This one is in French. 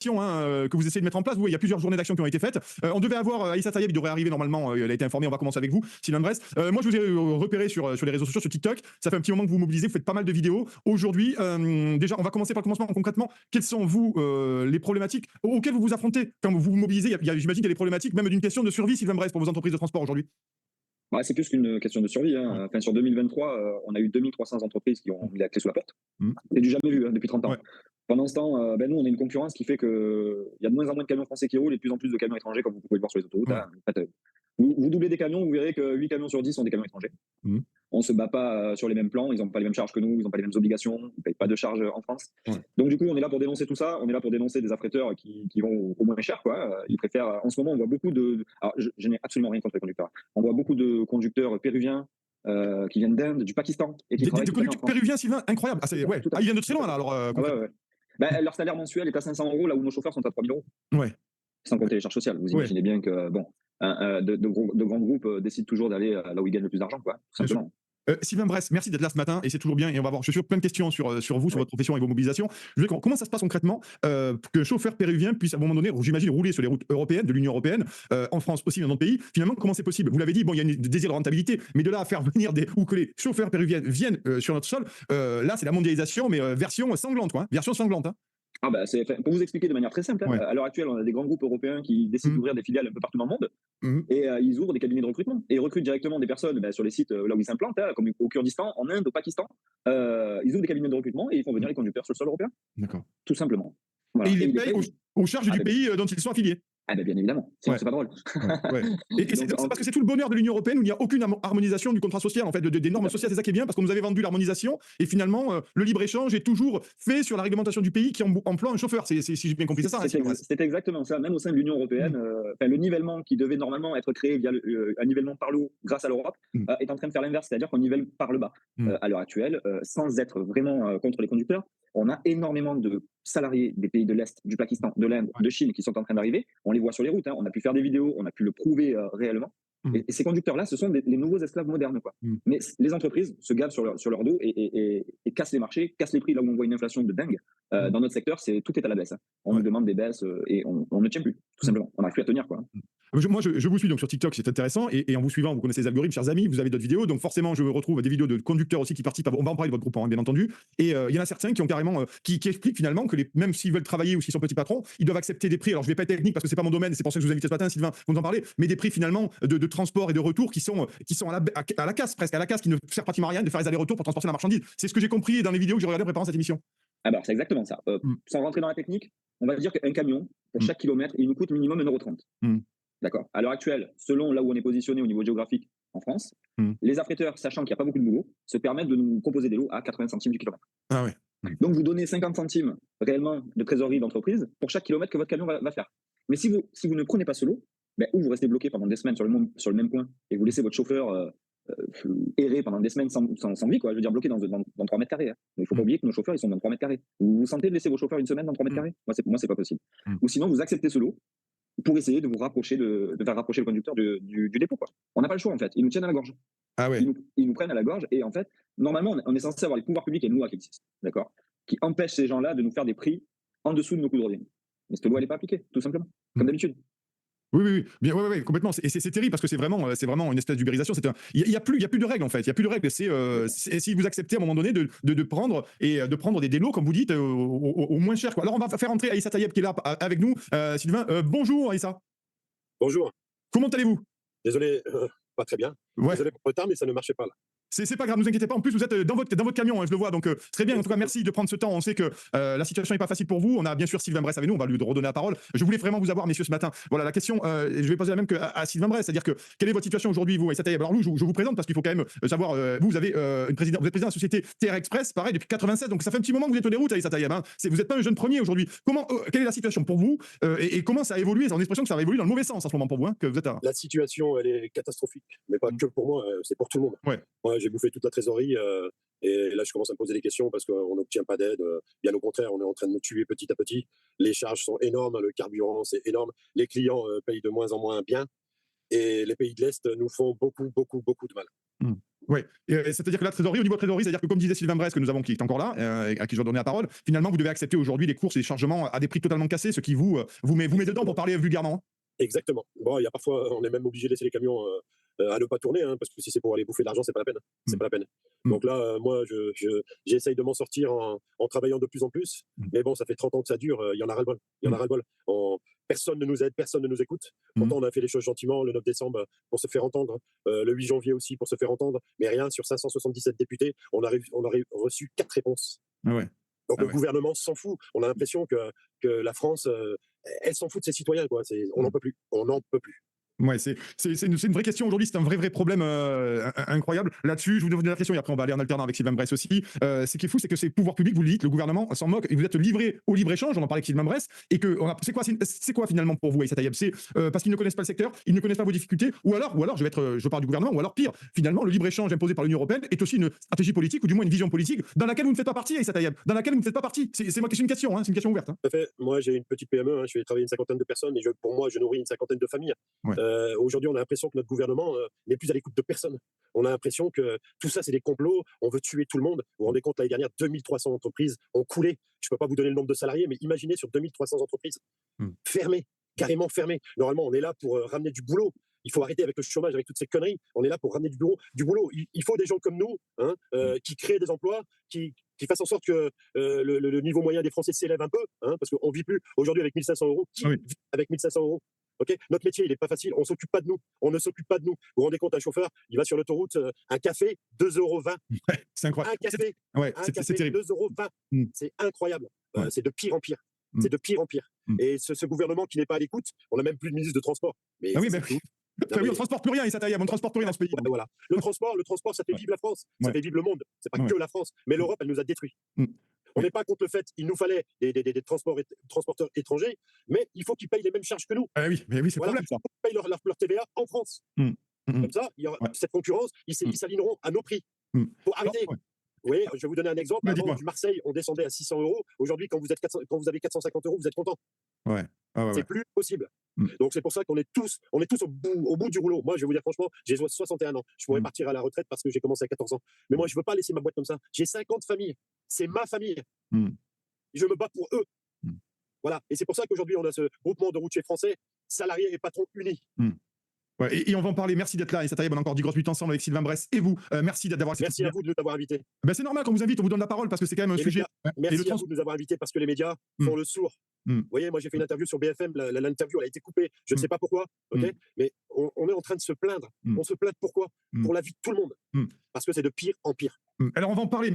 que vous essayez de mettre en place. Il y a plusieurs journées d'action qui ont été faites. On devait avoir Aïssa Tayeb, il devrait arriver normalement. Elle a été informée. On va commencer avec vous, Sylvain Bress. Moi, je vous ai repéré sur les réseaux sociaux, sur TikTok. Ça fait un petit moment que vous mobilisez. Vous faites pas mal de vidéos. Aujourd'hui, déjà, on va commencer par le commencement. Concrètement, quelles sont vous les problématiques auxquelles vous vous affrontez quand vous vous mobilisez? J'imagine qu'il y a des problématiques, même d'une question de survie, Sylvain Bress, pour vos entreprises de transport aujourd'hui. Ouais, c'est plus qu'une question de survie. Ouais. Enfin, sur 2023, on a eu 2300 entreprises qui ont mis la clé sous la porte. Mmh. C'est du jamais vu depuis 30 ans. Ouais. Pendant ce temps, nous, on a une concurrence qui fait qu'il y a de moins en moins de camions français qui roulent et de plus en plus de camions étrangers, comme vous pouvez le voir sur les autoroutes. Ouais. En fait, vous doublez des camions, vous verrez que 8 camions sur 10 sont des camions étrangers. Mmh. On ne se bat pas sur les mêmes plans, ils n'ont pas les mêmes charges que nous, ils n'ont pas les mêmes obligations, ils ne payent pas de charges en France. Ouais. Donc du coup, on est là pour dénoncer tout ça, on est là pour dénoncer des affréteurs qui vont au moins cher. Ils préfèrent, en ce moment, on voit beaucoup de... Alors, je n'ai absolument rien contre les conducteurs. On voit beaucoup de conducteurs péruviens qui viennent d'Inde, du Pakistan, et qui travaillent Des conducteurs péruviens, Sylvain, incroyable. Ah, ouais. Ils viennent de très loin, là, alors. Leur salaire mensuel est à 500 €, là où nos chauffeurs sont à 3 000 €. Ouais. Sans compter les charges sociales. Vous imaginez bien que de grands groupes décident toujours d'aller là où ils gagnent le plus d'argent, tout simplement. Sylvain Bress, merci d'être là ce matin et c'est toujours bien. Et on va avoir, je suis sûr, plein de questions sur vous, sur votre profession et vos mobilisations. Comment ça se passe concrètement qu'un chauffeur péruvien puisse à un moment donné, j'imagine, rouler sur les routes européennes, de l'Union européenne, en France aussi, dans d'autres pays. Finalement, comment c'est possible? Vous l'avez dit, bon, il y a un désir de rentabilité, mais de là à faire venir ou que les chauffeurs péruviens viennent sur notre sol, là, c'est la mondialisation, mais version sanglante, quoi. Version sanglante. Hein. Pour vous expliquer de manière très simple, Ouais. à l'heure actuelle, on a des grands groupes européens qui décident d'ouvrir des filiales un peu partout dans le monde. Et ils ouvrent des cabinets de recrutement et ils recrutent directement des personnes sur les sites là où ils s'implantent, comme au Kurdistan, en Inde, au Pakistan. Ils ouvrent des cabinets de recrutement et ils font venir les conducteurs sur le sol européen. D'accord. Tout simplement. Voilà. Et ils les payent aux charges du pays dont ils sont affiliés. Bien évidemment, sinon c'est pas drôle. Ouais. Et c'est parce que c'est tout le bonheur de l'Union européenne où il n'y a aucune harmonisation du contrat social, en fait, des normes sociales. C'est ça qui est bien, parce qu'on nous avait vendu l'harmonisation et finalement le libre-échange est toujours fait sur la réglementation du pays qui emploie un chauffeur. Si j'ai bien compris, c'est ça. C'est exactement ça. Même au sein de l'Union européenne, le nivellement qui devait normalement être créé via un nivellement par le haut grâce à l'Europe est en train de faire l'inverse, c'est-à-dire qu'on nivelle par le bas. À l'heure actuelle, sans être vraiment contre les conducteurs, on a énormément de salariés des pays de l'Est, du Pakistan, de l'Inde, de Chine qui sont en train d'arriver. On les voit sur les routes, on a pu faire des vidéos, on a pu le prouver réellement. Et ces conducteurs-là, ce sont les nouveaux esclaves modernes. Mais les entreprises se gavent sur leur dos et cassent les marchés, cassent les prix là où on voit une inflation de dingue. Dans notre secteur, tout est à la baisse. On nous demande des baisses et on ne tient plus, tout simplement. On n'a plus à tenir. Moi, je vous suis donc sur TikTok, c'est intéressant. Et en vous suivant, vous connaissez les algorithmes, chers amis, vous avez d'autres vidéos. Donc forcément, je retrouve des vidéos de conducteurs aussi qui participent. On va en parler de votre groupe, bien entendu. Et il y en a certains qui ont carrément, qui expliquent finalement que même s'ils veulent travailler ou s'ils sont petits patrons, ils doivent accepter des prix. Alors je vais pas être technique parce que c'est pas mon domaine, c'est pour ça que je vous invite ce matin, Sylvain, vous en parlez. Mais des prix finalement de transport et de retour qui sont à la casse, presque à la casse, qui ne servent pratiquement à rien de faire les allers-retours pour transporter la marchandise. C'est ce que j'ai compris dans les vidéos que j'ai regardées en préparant cette émission. C'est exactement ça. Sans rentrer dans la technique, on va dire qu'un camion, pour chaque kilomètre, il nous coûte minimum 1,30 €. D'accord. À l'heure actuelle, selon là où on est positionné au niveau géographique en France, les affréteurs, sachant qu'il n'y a pas beaucoup de boulot, se permettent de nous proposer des lots à 80 centimes du kilomètre. Ah ouais. Donc vous donnez 50 centimes réellement de trésorerie d'entreprise pour chaque kilomètre que votre camion va faire. Mais si vous ne prenez pas ce lot, ou vous restez bloqué pendant des semaines sur le même point et vous laissez votre chauffeur errer pendant des semaines sans vie, je veux dire bloqué dans 3 mètres carrés. Il ne faut pas oublier que nos chauffeurs, ils sont dans 3 mètres carrés. Vous vous sentez de laisser vos chauffeurs une semaine dans 3 mètres carrés? Moi, c'est pas possible. Ou sinon, vous acceptez ce lot pour essayer de vous rapprocher, de faire rapprocher le conducteur du dépôt. On n'a pas le choix, en fait. Ils nous tiennent à la gorge. Ah ouais. Ils nous prennent à la gorge et en fait, normalement, on est censé avoir les pouvoirs publics et nous, à d'accord, qui empêchent ces gens-là de nous faire des prix en dessous de nos coûts de revient. Mais cette loi, elle n'est pas appliquée, tout simplement, comme d'habitude. Oui, bien, ouais, complètement. Et c'est terrible parce que c'est vraiment une espèce d'ubérisation. Il y a plus de règles en fait. Il y a plus de règles. Si vous acceptez à un moment donné de prendre des lots comme vous dites au moins cher. Alors on va faire entrer Aïssa Tayeb qui est là avec nous. Sylvain, bonjour Aïssa. Bonjour. Comment allez-vous? Désolé, pas très bien. Ouais. Désolé pour le retard, mais ça ne marchait pas là. C'est pas grave, ne vous inquiétez pas. En plus, vous êtes dans votre camion, je le vois. Donc, très bien. En tout cas, merci de prendre ce temps. On sait que la situation n'est pas facile pour vous. On a bien sûr Sylvain Bress avec nous. On va lui redonner la parole. Je voulais vraiment vous avoir, messieurs, ce matin. Voilà, la question, je vais poser la même à Sylvain Bress. C'est-à-dire que, quelle est votre situation aujourd'hui, vous, Aïssa Tayeb? Alors, nous, je vous présente parce qu'il faut quand même savoir, vous avez vous êtes président de la société TR Express, pareil, depuis 87. Donc, ça fait un petit moment que vous êtes sur les routes, Aïssa Tayeb. Vous n'êtes pas un jeune premier aujourd'hui. Quelle est la situation pour vous et comment ça a évolué? On a l'impression que ça a évolué dans le mauvais sens en ce moment pour vous, que vous êtes à... La situation, elle est catastrophique. Mais pas que pour moi, c'est pour tout le monde. Ouais. Moi, j'ai bouffé toute la trésorerie. Et là, je commence à me poser des questions parce qu'on n'obtient pas d'aide. Bien au contraire, on est en train de nous tuer petit à petit. Les charges sont énormes, le carburant, c'est énorme. Les clients payent de moins en moins bien. Et les pays de l'Est nous font beaucoup de mal. Ouais, c'est-à-dire que la trésorerie, au niveau trésorerie, c'est-à-dire que comme disait Sylvain Bresse, que nous avons, qui est encore là, à qui je vais donner la parole, finalement, vous devez accepter aujourd'hui les courses et les chargements à des prix totalement cassés, ce qui vous met dedans pour parler vulgairement. Hein. Exactement. Bon, il y a parfois, on est même obligé de laisser les camions à ne pas tourner, hein, parce que si c'est pour aller bouffer de l'argent, c'est pas la peine. C'est pas la peine. Donc là, moi, j'essaye de m'en sortir en travaillant de plus en plus. Mais bon, ça fait 30 ans que ça dure. Il y en a ras-le-bol. Il y en a ras-le-bol. Personne ne nous aide, personne ne nous écoute. Pourtant, on a fait les choses gentiment le 9 décembre pour se faire entendre, le 8 janvier aussi pour se faire entendre. Mais rien, sur 577 députés, on a reçu 4 réponses. Ah ouais. Donc le gouvernement s'en fout. On a l'impression que la France, elle s'en fout de ses citoyens. Quoi. On n'en peut plus. On n'en peut plus. Ouais, c'est une vraie question aujourd'hui, c'est un vrai problème incroyable. Là-dessus, je vous donne la question et après on va aller en alternant avec Sylvain Bresse aussi. Ce qui est fou, c'est que c'est le pouvoir public, vous le dites, le gouvernement s'en moque et vous êtes livré au libre-échange, on en parlait avec Sylvain Bresse, et que c'est quoi finalement pour vous, Aïssa Taïeb? C'est parce qu'ils ne connaissent pas le secteur, ils ne connaissent pas vos difficultés, ou alors je parle du gouvernement, ou alors pire, finalement, le libre-échange imposé par l'Union européenne est aussi une stratégie politique, ou du moins une vision politique, dans laquelle vous ne faites pas partie, Aïssa Taïeb, dans laquelle vous ne faites pas partie. C'est une question, hein, c'est une question ouverte. Hein. Tout à fait. Moi, j'ai une petite PME, hein, je fais travailler une cinquantaine de personnes, et pour moi, je nourris une cinquantaine de familles. Ouais. Aujourd'hui, on a l'impression que notre gouvernement n'est plus à l'écoute de personne. On a l'impression que tout ça, c'est des complots, on veut tuer tout le monde. Vous vous rendez compte, l'année dernière, 2300 entreprises ont coulé. Je ne peux pas vous donner le nombre de salariés, mais imaginez sur 2300 entreprises fermées, carrément fermées. Normalement, on est là pour ramener du boulot. Il faut arrêter avec le chômage, avec toutes ces conneries. On est là pour ramener du boulot. Il faut des gens comme nous, hein, qui créent des emplois, qui fassent en sorte que le niveau moyen des Français s'élève un peu, hein, parce qu'on ne vit plus aujourd'hui avec 1500 €. Qui vit avec 1500 €? Okay, notre métier, il n'est pas facile. On s'occupe pas de nous. On ne s'occupe pas de nous. Vous vous rendez compte, un chauffeur, il va sur l'autoroute, un café, 2,20 €. Ouais, c'est incroyable. Un café, c'est terrible. 2,20 €. C'est incroyable. C'est de pire en pire. C'est de pire en pire. Et ce gouvernement qui n'est pas à l'écoute, on n'a même plus de ministre de transport. Mais oui, on ne transporte plus rien, Aïssa Taïeb, on ne transporte plus rien dans ce pays. Voilà. Le transport, ça fait vivre la France. Ça fait vivre le monde. C'est pas que la France. Mais l'Europe, elle nous a détruits. On n'est pas contre le fait qu'il nous fallait des transporteurs étrangers, mais il faut qu'ils payent les mêmes charges que nous. Ah oui, mais oui, c'est le problème, ça. Ils payent leur TVA en France. Comme ça, il y aura cette concurrence, ils s'aligneront à nos prix. Il faut arrêter. Oui, je vais vous donner un exemple. Avant, du Marseille, on descendait à 600 €. Aujourd'hui, quand vous avez 450 €, vous êtes content. C'est plus possible. Donc c'est pour ça qu'on est tous au bout du rouleau. Moi, je vais vous dire franchement, j'ai 61 ans. Je pourrais partir à la retraite parce que j'ai commencé à 14 ans. Mais moi, je ne veux pas laisser ma boîte comme ça. J'ai 50 familles. C'est ma famille. Je me bats pour eux. Voilà. Et c'est pour ça qu'aujourd'hui, on a ce groupement de routiers français, salariés et patrons unis. Ouais, et on va en parler. Merci d'être là. Aïssa Taïeb, on a encore dit grosse lutte ensemble avec Sylvain Bresse et vous. Merci d'avoir accepté. Merci à vous de nous avoir invités. Ben, c'est normal qu'on vous invite, on vous donne la parole parce que c'est quand même un sujet. Merci à vous de nous avoir invités parce que les médias font le sourd. Vous voyez, moi j'ai fait une interview sur BFM, l'interview elle a été coupée, je ne sais pas pourquoi, mais on est en train de se plaindre. On se plaint pourquoi? Pour la vie de tout le monde. Parce que c'est de pire en pire. Alors on va en parler.